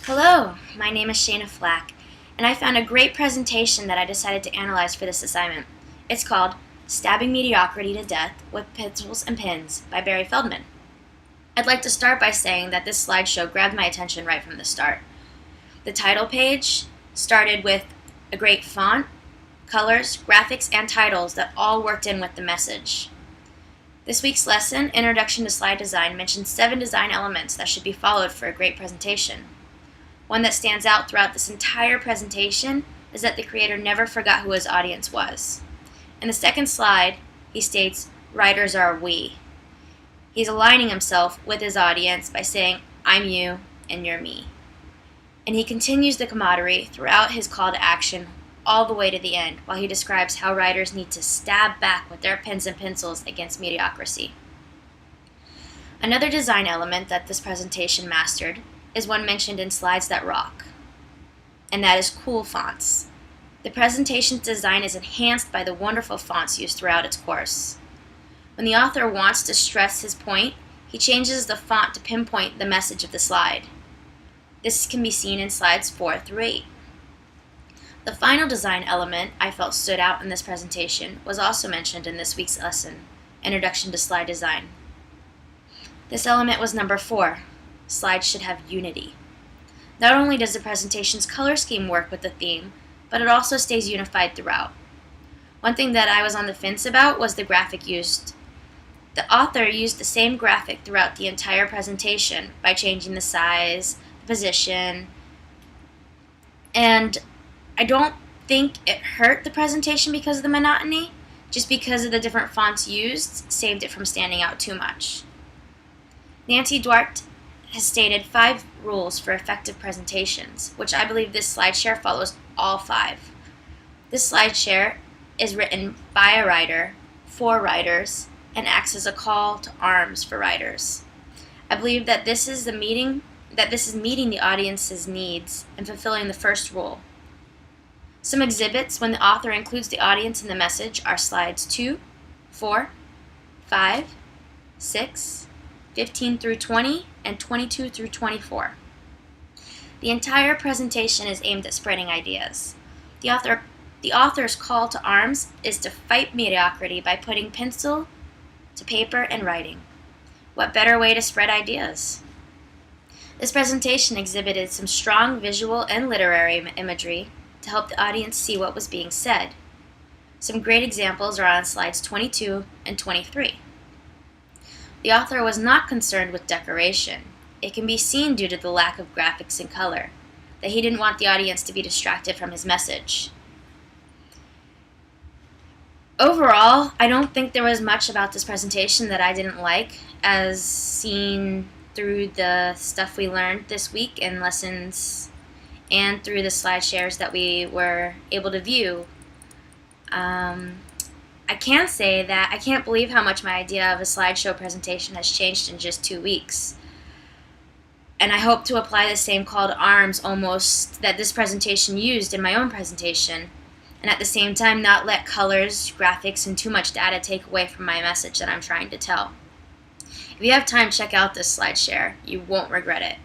Hello, my name is Shayna Flack, and I found a great presentation that I decided to analyze for this assignment. It's called Stabbing Mediocrity to Death with Pencils and Pins by Barry Feldman. I'd like to start by saying that this slideshow grabbed my attention right from the start. The title page started with a great font, colors, graphics, and titles that all worked in with the message. This week's lesson, Introduction to Slide Design, mentions 7 design elements that should be followed for a great presentation. One that stands out throughout this entire presentation is that the creator never forgot who his audience was. In the second slide, he states, "Writers are we." He's aligning himself with his audience by saying, "I'm you and you're me." And he continues the camaraderie throughout his call to action all the way to the end, while he describes how writers need to stab back with their pens and pencils against mediocrity. Another design element that this presentation mastered is one mentioned in Slides That Rock, and that is cool fonts. The presentation's design is enhanced by the wonderful fonts used throughout its course. When the author wants to stress his point, he changes the font to pinpoint the message of the slide. This can be seen in slides 4 through 8. The final design element I felt stood out in this presentation was also mentioned in this week's lesson, Introduction to Slide Design. This element was number 4. Slides should have unity. Not only does the presentation's color scheme work with the theme, but it also stays unified throughout. One thing that I was on the fence about was the graphic used. The author used the same graphic throughout the entire presentation by changing the size, the position, and I don't think it hurt the presentation because of the monotony, just because of the different fonts used saved it from standing out too much. Nancy Duarte has stated 5 rules for effective presentations, which I believe this slideshare follows all 5. This slideshare is written by a writer, for writers, and acts as a call to arms for writers. I believe that this is meeting the audience's needs and fulfilling the first rule. Some exhibits when the author includes the audience in the message are slides 2, 4, 5, 6, 15 through 20, and 22 through 24. The entire presentation is aimed at spreading ideas. The author's call to arms is to fight mediocrity by putting pencil to paper and writing. What better way to spread ideas? This presentation exhibited some strong visual and literary imagery to help the audience see what was being said. Some great examples are on slides 22 and 23. The author was not concerned with decoration. It can be seen due to the lack of graphics and color, that he didn't want the audience to be distracted from his message. Overall, I don't think there was much about this presentation that I didn't like, as seen through the stuff we learned this week in lessons and through the slide shares that we were able to view. I can say that I can't believe how much my idea of a slideshow presentation has changed in just 2 weeks. And I hope to apply the same call to arms almost that this presentation used in my own presentation, and at the same time not let colors, graphics, and too much data take away from my message that I'm trying to tell. If you have time, check out this slide share. You won't regret it.